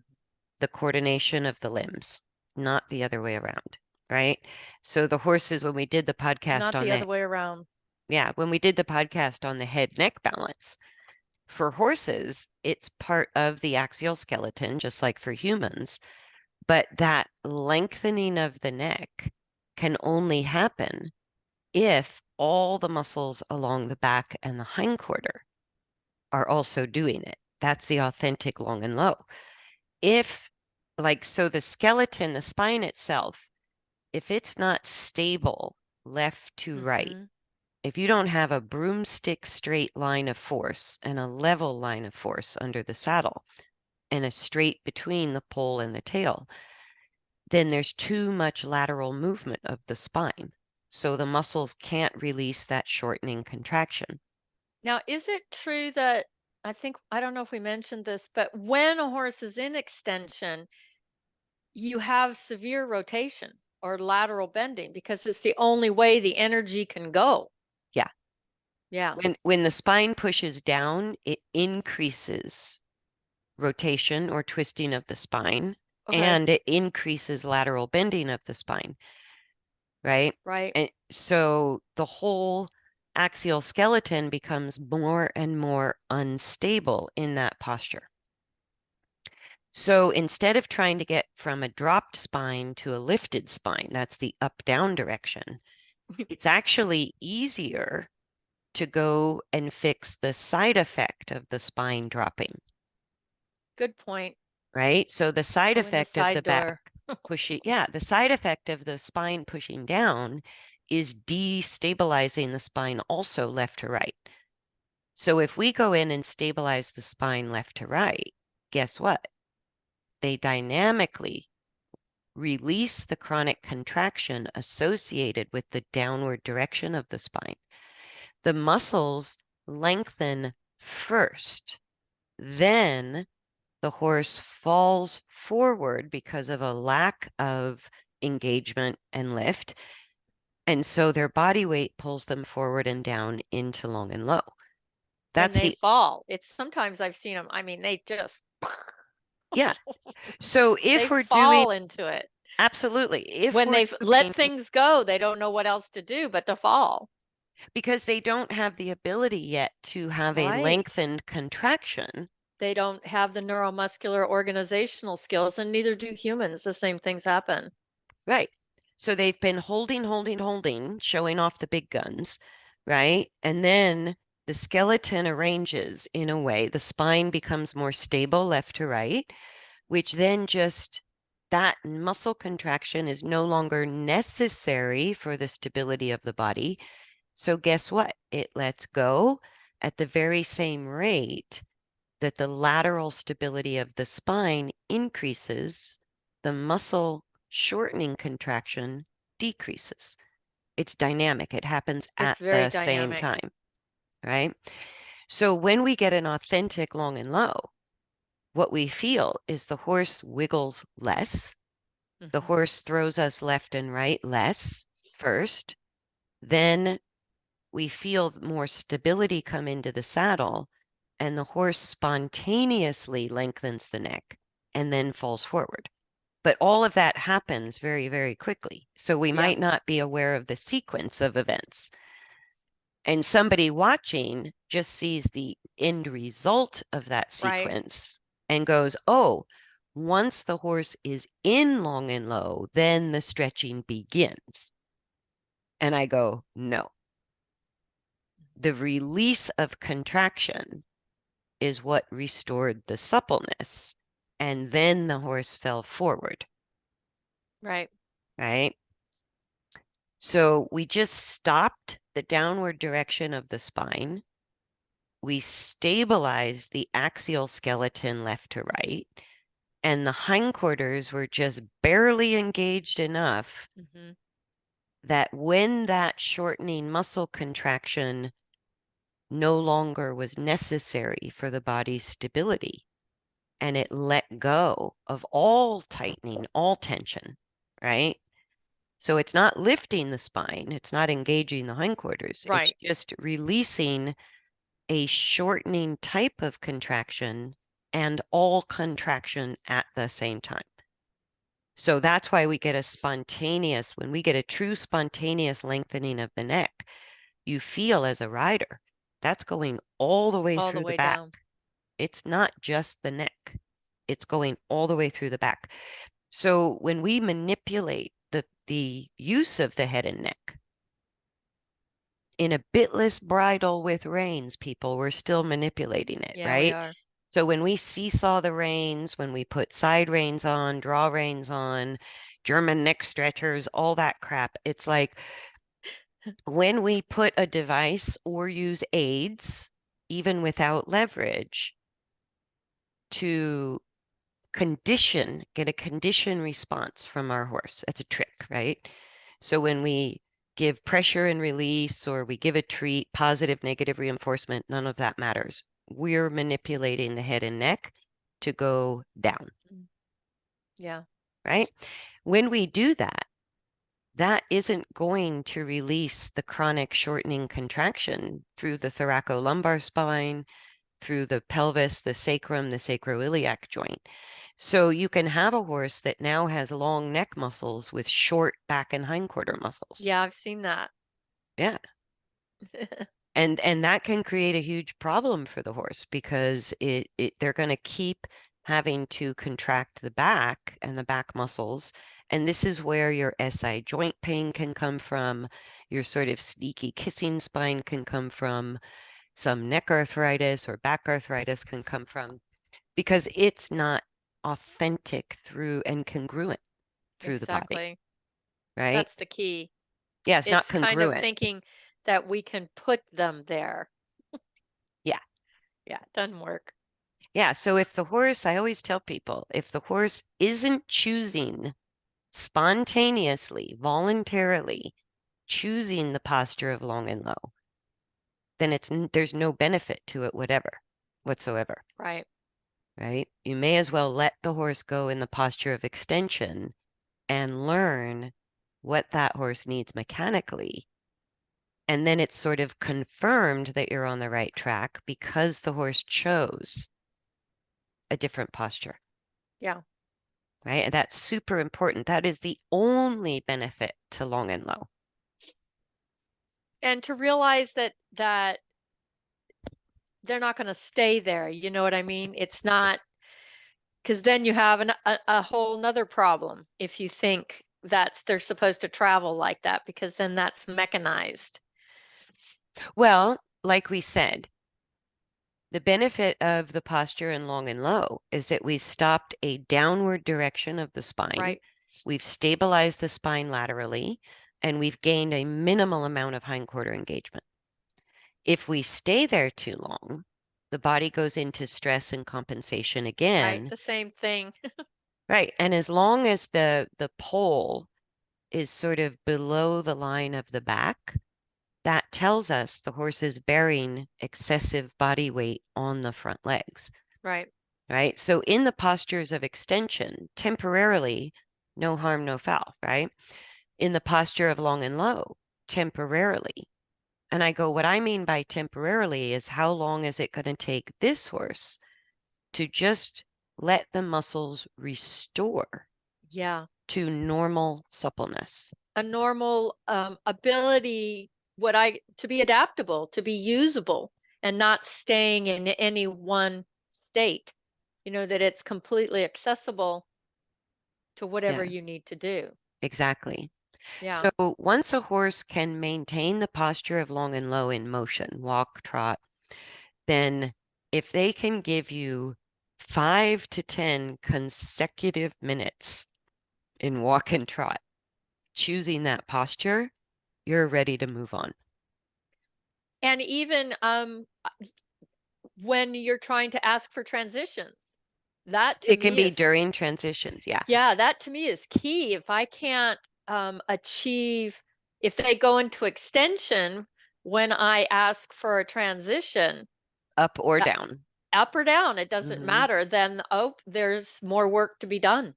the coordination of the limbs, not the other way around, right? So the horses, when we did the podcast Not on the the, other way around. yeah, when we did the podcast on the head neck balance, for horses, it's part of the axial skeleton, just like for humans. But that lengthening of the neck can only happen if all the muscles along the back and the hindquarter are also doing it. That's the authentic long and low. If, like, so the skeleton, the spine itself, if it's not stable left to right, Hmm. if you don't have a broomstick straight line of force and a level line of force under the saddle and a straight between the pole and the tail, then there's too much lateral movement of the spine. So the muscles can't release that shortening contraction. Now, is it true that I don't know if we mentioned this, but when a horse is in extension, you have severe rotation or lateral bending because it's the only way the energy can go. Yeah. Yeah, When the spine pushes down, it increases rotation or twisting of the spine, okay, and it increases lateral bending of the spine, right? right. And so the whole axial skeleton becomes more and more unstable in that posture. So instead of trying to get from a dropped spine to a lifted spine, that's the up-down direction, it's actually easier to go and fix the side effect of the spine dropping, Good point. right? So the side Go in the effect of the side back door. pushing, yeah, the side effect of the spine pushing down is destabilizing the spine also left to right. So if we go in and stabilize the spine left to right, guess what? They dynamically release the chronic contraction associated with the downward direction of the spine. The muscles lengthen first, then the horse falls forward because of a lack of engagement and lift. And so their body weight pulls them forward and down into long and low. And That's they the, fall. It's sometimes I've seen them, they just yeah. So they if we're doing, fall into it. absolutely, if When we're they've let doing, things go, they don't know what else to do but to fall. because they don't have the ability yet to have a Right. lengthened contraction. They don't have the neuromuscular organizational skills, and neither do humans. The same things happen. Right. So they've been holding, showing off the big guns, right? And then the skeleton arranges in a way, the spine becomes more stable left to right, which then just that muscle contraction is no longer necessary for the stability of the body. So guess what? It lets go at the very same rate that the lateral stability of the spine increases, the muscle shortening contraction decreases. It's dynamic. It happens at It's very the same dynamic. time, right? So when we get an authentic long and low, what we feel is the horse wiggles less. The Hmm. horse throws us left and right less first. Then we feel more stability come into the saddle, and the horse spontaneously lengthens the neck and then falls forward. But all of that happens very, very quickly. So we Yeah, might not be aware of the sequence of events. And somebody watching just sees the end result of that right. sequence and goes, oh, once the horse is in long and low, then the stretching begins. And I go, no, the release of contraction is what restored the suppleness. And then the horse fell forward, Right. right? So we just stopped the downward direction of the spine. We stabilized the axial skeleton left to right, and the hindquarters were just barely engaged enough Hmm. that when that shortening muscle contraction no longer was necessary for the body's stability, and it let go of all tightening, all tension, right? So it's not lifting the spine, it's not engaging the hindquarters, it's Right. just releasing a shortening type of contraction and all contraction at the same time. So that's why we get a spontaneous, when we get a true spontaneous lengthening of the neck, you feel as a rider, that's going all the way All the through the way back. down. It's not just the neck, it's going all the way through the back. So when we manipulate the use of the head and neck in a bitless bridle with reins, people, we're still manipulating it, Yeah, we right? are. So when we seesaw the reins, when we put side reins on, draw reins on, German neck stretchers, all that crap, it's like When we put a device or use aids, even without leverage, to get a condition response from our horse. That's a trick, right? So when we give pressure and release or we give a treat, positive, negative reinforcement, none of that matters. We're manipulating the head and neck to go down, Mm. Yeah, right? When we do that, that isn't going to release the chronic shortening contraction through the thoracolumbar spine, through the pelvis, the sacrum, the sacroiliac joint. So you can have a horse that now has long neck muscles with short back and hindquarter muscles. yeah, I've seen that. Yeah. And that can create a huge problem for the horse because they're going to keep having to contract the back and the back muscles. And this is where your SI joint pain can come from, your sort of sneaky kissing spine can come from, some neck arthritis or back arthritis can come from because it's not authentic through and congruent through the body, Exactly. right? That's the key. Yeah, it's not It's kind of congruent. thinking that we can put them there. Yeah. Yeah, it doesn't work. Yeah. So if the horse, I always tell people, if the horse isn't choosing spontaneously, voluntarily choosing the posture of long and low, then there's no benefit to it, whatsoever, Right. right? You may as well let the horse go in the posture of extension and learn what that horse needs mechanically. And then it's sort of confirmed that you're on the right track because the horse chose a different posture, Yeah. right? And that's super important. That is the only benefit to long and low. And to realize that they're not going to stay there. You know what I mean? It's not because then you have a whole nother problem if you think that's they're supposed to travel like that because then that's mechanized. Well, like we said, the benefit of the posture in long and low is that we've stopped a downward direction of the spine. Right. We've stabilized the spine laterally, and we've gained a minimal amount of hindquarter engagement. If we stay there too long, the body goes into stress and compensation Right. again. The same thing. Right. And as long as the pole is sort of below the line of the back, that tells us the horse is bearing excessive body weight on the front legs. Right. Right. So in the postures of extension, temporarily, no harm, no foul, right? In the posture of long and low, temporarily. And I go, what I mean by temporarily is how long is it going to take this horse to just let the muscles restore Yeah. to normal suppleness? A normal ability what I to be adaptable, to be usable and not staying in any one state. You know that it's completely accessible to whatever Yeah, you need to do. exactly. Yeah. So once a horse can maintain the posture of long and low in motion, walk, trot, then if they can give you 5 to 10 consecutive minutes in walk and trot, choosing that posture, you're ready to move on. And even when you're trying to ask for transitions, that to It can me be is during transitions. Yeah. yeah, that to me is key. If I can't achieve, if they go into extension when I ask for a transition, Up or that down. up or down, it doesn't Hmm. matter, then oh, there's more work to be done.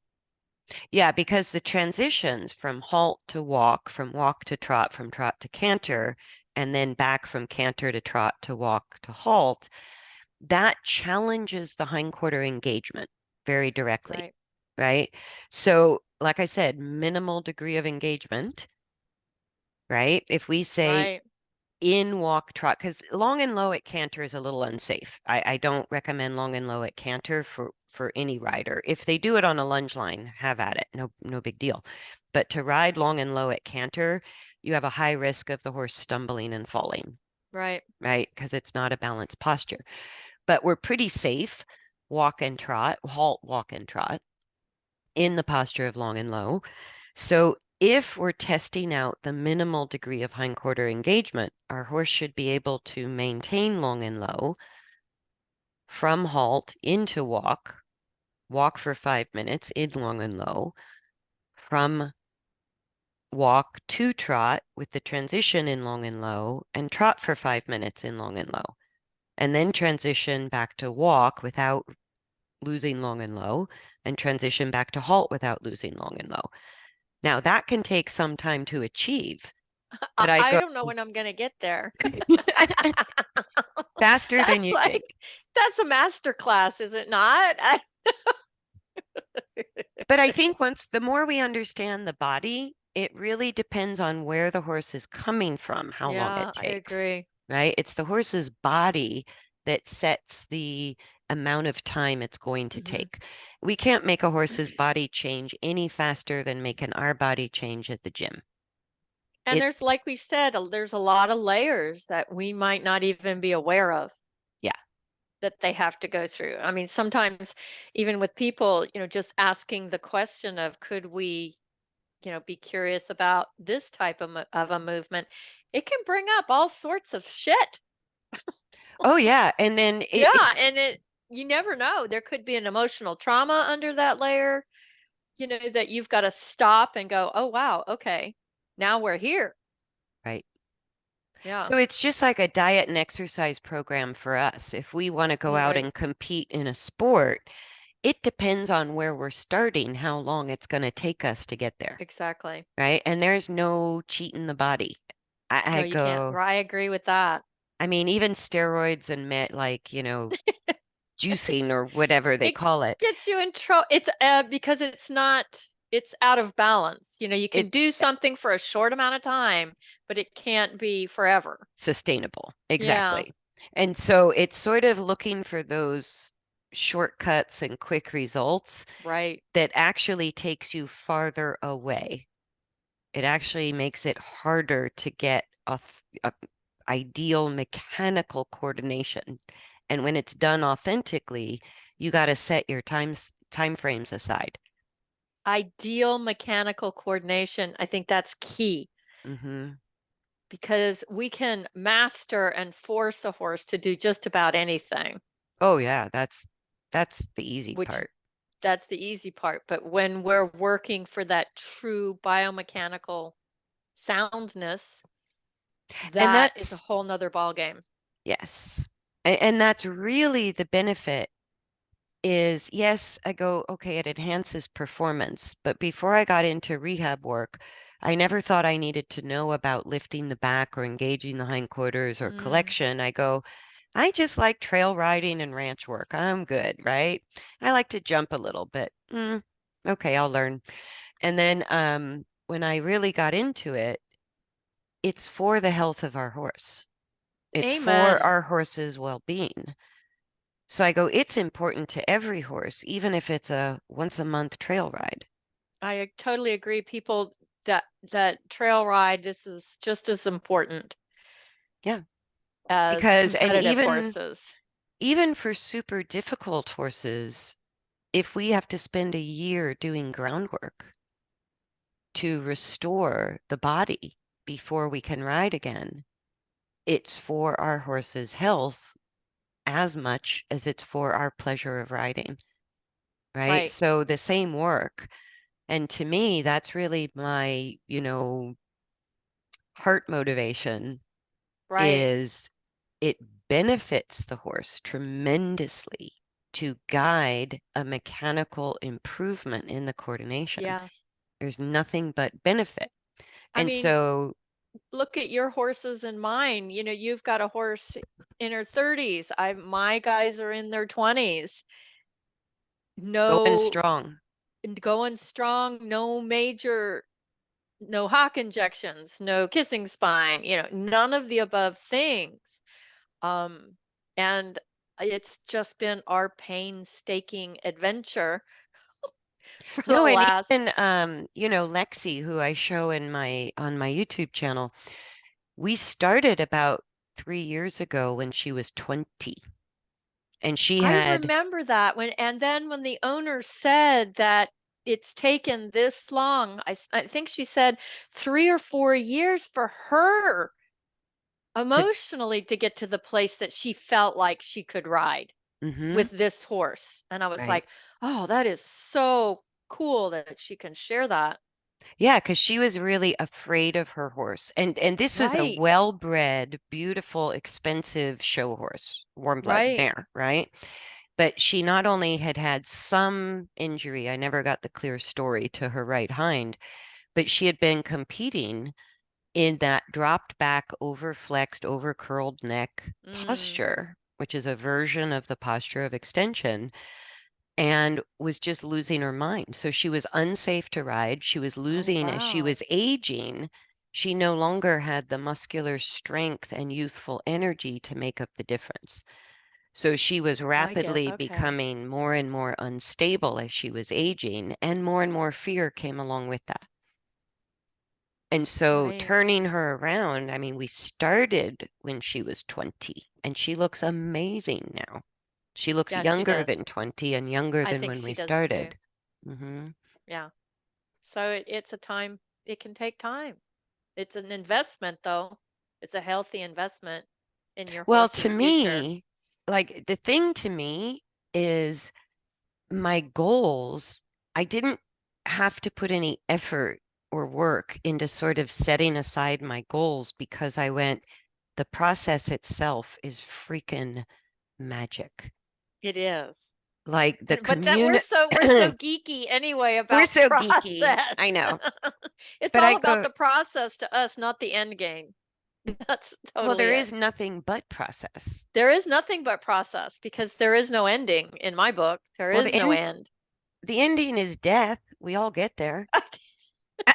Yeah, because the transitions from halt to walk, from walk to trot, from trot to canter, and then back from canter to trot to walk to halt, that challenges the hindquarter engagement very directly, Right. right? So, like I said, minimal degree of engagement, right? If we say Right. in walk trot, because long and low at canter is a little unsafe. I don't recommend long and low at canter for any rider. If they do it on a lunge line, have at it. No big deal. But to ride long and low at canter, you have a high risk of the horse stumbling and falling, Right. right? Because it's not a balanced posture. But we're pretty safe walk and trot, halt, walk and trot in the posture of long and low. So if we're testing out the minimal degree of hindquarter engagement, our horse should be able to maintain long and low from halt into walk, walk for 5 minutes in long and low, from walk to trot with the transition in long and low, and trot for 5 minutes in long and low, and then transition back to walk without losing long and low, and transition back to halt without losing long and low. Now, that can take some time to achieve, but I I go don't know when I'm going to get there. faster than That's you think. like, that's a master class, is it not? But I think once the more we understand the body, it really depends on where the horse is coming from, how long Yeah, it I takes, agree. right? It's the horse's body that sets the amount of time it's going to Hmm. take. We can't make a horse's body change any faster than making our body change at the gym. And there's, It's, like we said, there's a lot of layers that we might not even be aware of yeah. that they have to go through. I mean, sometimes even with people, just asking the question of could we, be curious about this type of a movement, it can bring up all sorts of shit. Oh, yeah. And then Yeah, it's and you never know. There could be an emotional trauma under that layer, that you've got to stop and go, "Oh, wow, okay. Now we're here." right. Yeah, So it's just like a diet and exercise program for us. If we want to go out right. and compete in a sport, it depends on where we're starting, how long it's going to take us to get there, Exactly. right? And there's no cheating the body. I No, you can't. go, I agree with that. I mean, even steroids and like, juicing or whatever they It call it, gets you in trouble. It's because it's out of balance. You can it's do something for a short amount of time, but it can't be forever. sustainable. Yeah, Exactly. And so it's sort of looking for those shortcuts and quick results right. that actually takes you farther away. It actually makes it harder to get a ideal mechanical coordination. And when it's done authentically, you got to set your time frames aside. Ideal mechanical coordination, I think that's key Hmm. because we can master and force a horse to do just about anything, Oh yeah, that's the easy which part. that's the easy part. But when we're working for that true biomechanical soundness, And that is a that's whole nother ball game. yes. And that's really the benefit is yes, I go, okay, it enhances performance. But before I got into rehab work, I never thought I needed to know about lifting the back or engaging the hindquarters or Mm, collection. I go, I just like trail riding and ranch work. I'm good, right? I like to jump a little bit. Okay, I'll learn. And then when I really got into it, it's for the health of our horse. It's for amen. our horse's well-being. So I go, it's important to every horse, even if it's a once a month trail ride. I totally agree. People that trail ride, this is just as important Yeah, as because and competitive even horses. even for super difficult horses, if we have to spend a year doing groundwork to restore the body before we can ride again, it's for our horse's health as much as it's for our pleasure of riding, right? Right, So the same work. And to me, that's really my, heart motivation right. is it benefits the horse tremendously to guide a mechanical improvement in the coordination. Yeah. There's nothing but benefit. I And mean, so, look at your horses and mine. You've got a horse in her 30s. My guys are in their 20s. going No, strong. going strong, no hock injections, no kissing spine, none of the above things. Um, and it's just been our painstaking adventure for the No, and last. even Lexi, who I show in my on my YouTube channel, we started about 3 years ago when she was 20. And she I had, remember that and then when the owner said that it's taken this long. I think she said 3 or 4 years for her But emotionally to get to the place that she felt like she could ride mm-hmm, with this horse. And I was right. like, oh, that is so cool that she can share that. Yeah, because she was really afraid of her horse. And this was a Right, well-bred, beautiful, expensive show horse, warm blood right. mare, right? But she not only had had some injury, I never got the clear story to her right hind, but she had been competing in that dropped back, overflexed, overcurled neck Mm. posture, which is a version of the posture of extension, and was just losing her mind. So she was unsafe to ride. She was Oh, losing as she wow. was aging. She no longer had the muscular strength and youthful energy to make up the difference. So she was I get, rapidly okay. becoming more and more unstable as she was aging, and more fear came along with that. And so Right. turning her around, I mean, we started when she was 20, and she looks amazing now. She looks Yeah, she younger does. than 20 and younger I than think when we she does too. started. Hmm. Yeah. So it's a time, it can take time. It's an investment, though. It's a healthy investment in your Well, to horse's future. me, like the thing to me is my goals. I didn't have to put any effort or work into sort of setting aside my goals because I went, the process itself is freaking magic. It is. Like the And but that community, we're so geeky anyway we're about so geeky. process. I know. It's But all I about go, the process to us, not the end game. That's well, totally there it. is nothing but process. There is nothing but process because there is no ending in my book. There Well, is no end. the ending is death. We all get there.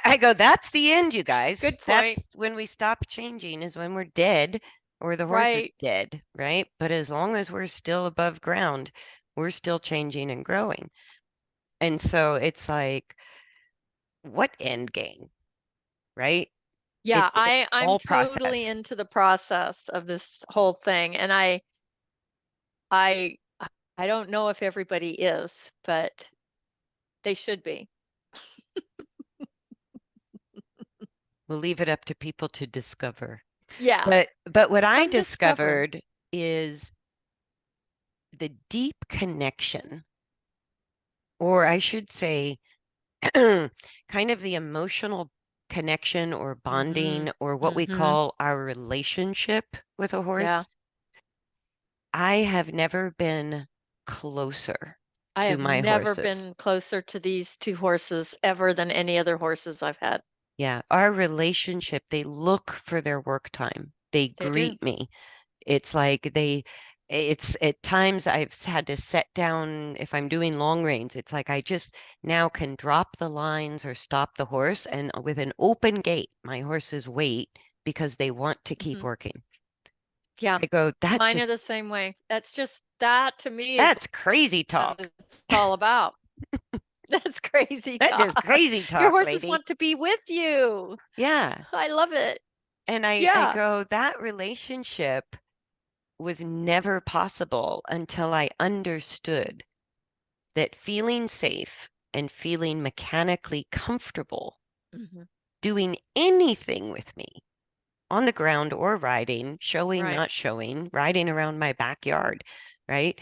I go, that's the end, you guys. Good point. That's when we stop changing, is when we're dead or the horse is Right. dead, right? But as long as we're still above ground, we're still changing and growing. And so it's like, what end game, right? Yeah, It's I'm all totally process. into the process of this whole thing, and I I don't know if everybody is, but they should be. We'll leave it up to people to discover. Yeah, But what I come discover. discovered is the deep connection, or I should say, kind of the emotional connection or Mm-hmm. bonding or what we Mm-hmm. call our relationship with a Yeah. horse. I have never been closer I to have my never horses. been closer to these two horses ever than any other horses I've had. Yeah, our relationship, they look for their work time. They They do. greet me. It's like it's at times I've had to set down if I'm doing long reins. It's like I just now can drop the lines or stop the horse, and with an open gate, my horses wait because they want to keep Hmm. working. Yeah. I go, Mine are the same way. That's just that to me is that's crazy what talk. it's all about. That's crazy That's just talk. crazy Your talk, horses lady. want to be with you. Yeah. I love it. And I Yeah. go, that relationship was never possible until I understood that feeling safe and feeling mechanically comfortable Hmm. doing anything with me on the ground or riding, showing, Right. not showing, riding around my backyard, right?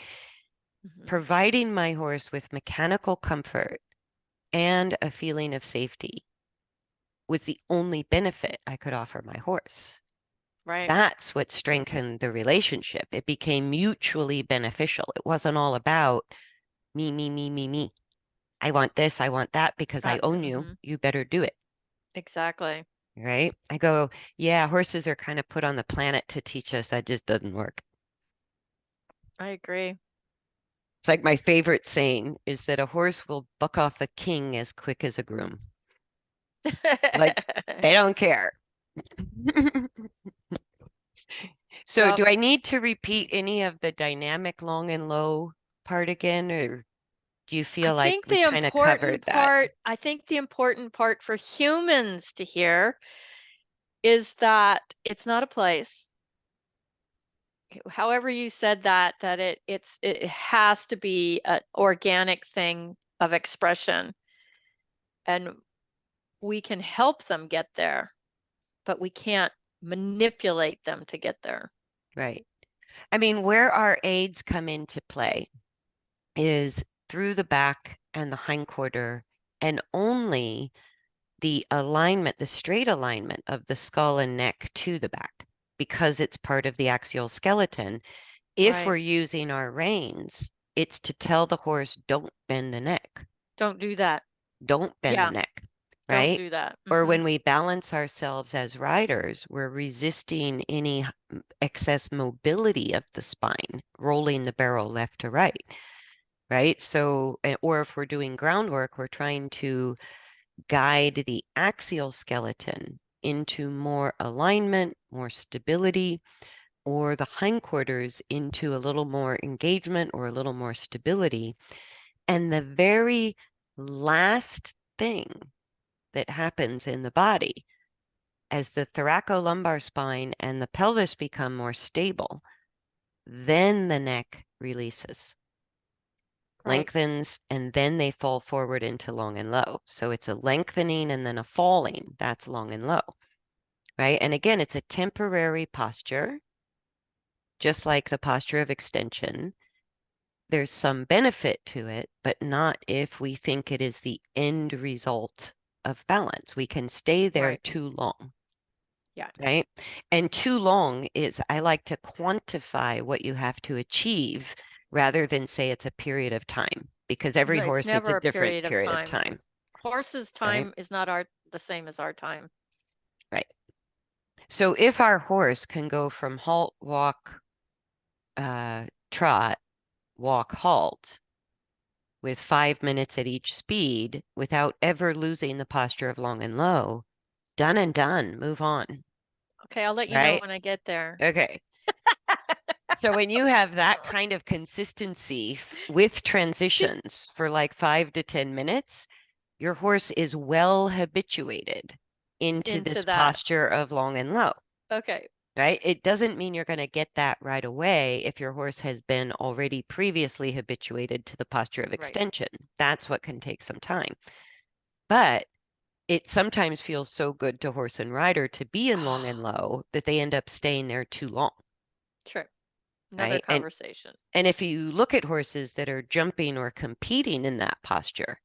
Hmm. Providing my horse with mechanical comfort and a feeling of safety was the only benefit I could offer my horse. Right. That's what strengthened the relationship. It became mutually beneficial. It wasn't all about me, me, me, me, me. I want this, I want that because I own you. Hmm. You better do it. Exactly. Right? I go, yeah, horses are kind of put on the planet to teach us that just doesn't work. I agree. It's like my favorite saying is that a horse will buck off a king as quick as a groom. Like they don't care. So Yep. do I need to repeat any of the dynamic long and low part again, or do you feel like we kind of covered that? I think the important part for humans to hear is that it's not a place. However you said that, it has to be an organic thing of expression. and we can help them get there, but we can't manipulate them to get there. Right. I mean, where our aids come into play is through the back and the hindquarter, and only the alignment, the straight alignment of the skull and neck to the back, because it's part of the axial skeleton. If we're Right. using our reins, it's to tell the horse, don't bend the neck, Don't do that. don't bend the Yeah, neck, don't right? do that. Or when we balance ourselves as riders, we're resisting any excess mobility of the spine, rolling the barrel left to right, right? So, or if we're doing groundwork, we're trying to guide the axial skeleton into more alignment, more stability, or the hindquarters into a little more engagement or a little more stability. And the very last thing that happens in the body as the thoracolumbar spine and the pelvis become more stable, then the neck releases, Right. lengthens, and then they fall forward into long and low. So it's a lengthening and then a falling. That's long and low, right? And again, it's a temporary posture, just like the posture of extension. There's some benefit to it, but not if we think it is the end result of balance. We can stay there Right. too long, Yeah. right? And too long is, I like to quantify what you have to achieve rather than say it's a period of time, because every No, it's horse, it's a never a different period of period of time. time, Horses' right? time is not our the same as our time. Right. So if our horse can go from halt, walk, trot, walk, halt with 5 minutes at each speed without ever losing the posture of long and low, done and done, move on, Okay, I'll let you know right? when I get there. Okay. So when you have that kind of consistency with transitions for like 5 to 10 minutes, your horse is well habituated into Into this that. posture of long and low, Okay. right? It doesn't mean you're going to get that right away if your horse has been already previously habituated to the posture of Right. extension. That's what can take some time. But it sometimes feels so good to horse and rider to be in long and low that they end up staying there too long, True. Another right? conversation. And if you look at horses that are jumping or competing in that posture,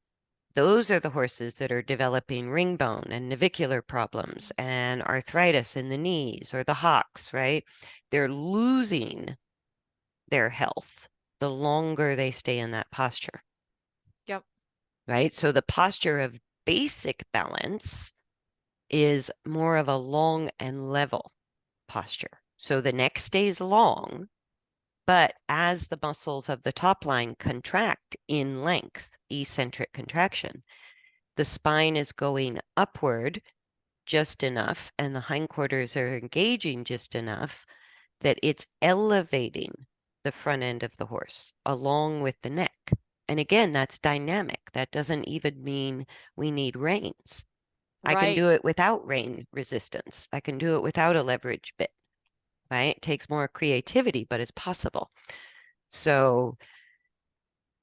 those are the horses that are developing ring bone and navicular problems and arthritis in the knees, or the hocks, right? They're losing their health the longer they stay in that posture, Yep. right? So the posture of basic balance is more of a long and level posture. So the neck stays long, but as the muscles of the top line contract in length, eccentric contraction, the spine is going upward just enough and the hindquarters are engaging just enough that it's elevating the front end of the horse along with the neck. And again, that's dynamic. That doesn't even mean we need reins. I can do Right. it without rein resistance. I can do it without a leverage bit, right? It takes more creativity, but it's possible. So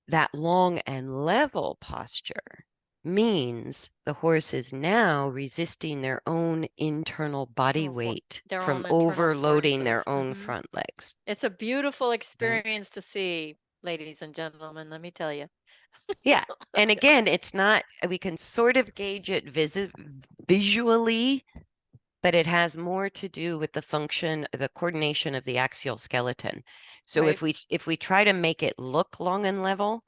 that long and level posture means the horse is now resisting their own internal body weight Their from own internal overloading forces. their own front legs, It's a beautiful right? experience to see, ladies and gentlemen, let me tell you. Yeah. And again, it's not, we can sort of gauge it visually, but it has more to do with the function, the coordination of the axial skeleton. So Right? if we try to make it look long and level,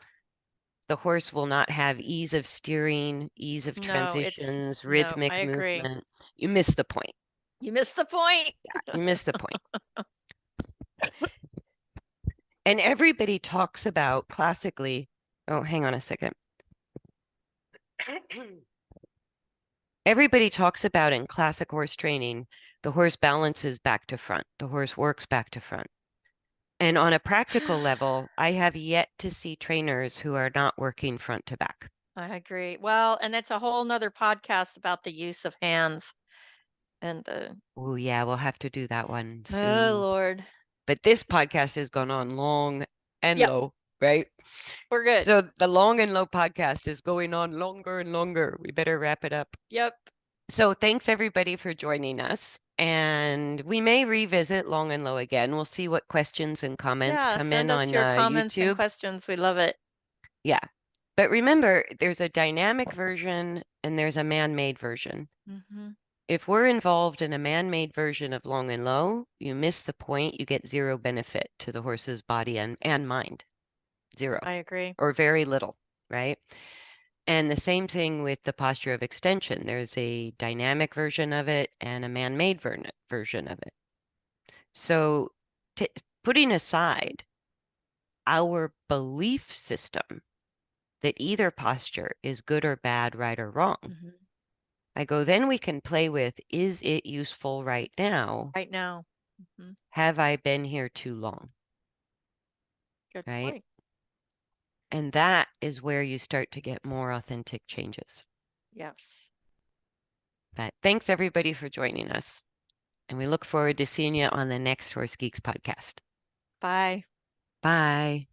the horse will not have ease of steering, ease of No, it's transitions, no, I rhythmic agree. movement. You miss the point. You missed the point. You miss the point. And everybody talks about classically, oh, hang on a second. Everybody talks about in classic horse training, the horse balances back to front, the horse works back to front. And on a practical level, I have yet to see trainers who are not working front to back. I agree. Well, and it's a whole nother podcast about the use of hands and the Oh, yeah, we'll have to do that one oh soon. Lord. But this podcast has gone on long and Yep. low, right? We're good. So the long and low podcast is going on longer and longer. We better wrap it up. Yep. So thanks everybody for joining us. And we may revisit long and low again. We'll see what questions and comments Yeah, come send in us on your comments and YouTube. questions. We love it. Yeah. But remember, there's a dynamic version and there's a man-made version. Mm-hmm. If we're involved in a man-made version of long and low, you miss the point. You get zero benefit to the horse's body and mind. Zero I agree. or very little, right? And the same thing with the posture of extension. There's a dynamic version of it and a man-made version of it. So t putting aside our belief system that either posture is good or bad, right or wrong, Mm-hmm. I go, then we can play with, is it useful right now? Right now. Mm-hmm. Have I been here too long? Good Right? point. And that is where you start to get more authentic changes. Yes. But thanks everybody for joining us. And we look forward to seeing you on the next Horse Geeks podcast. Bye. Bye.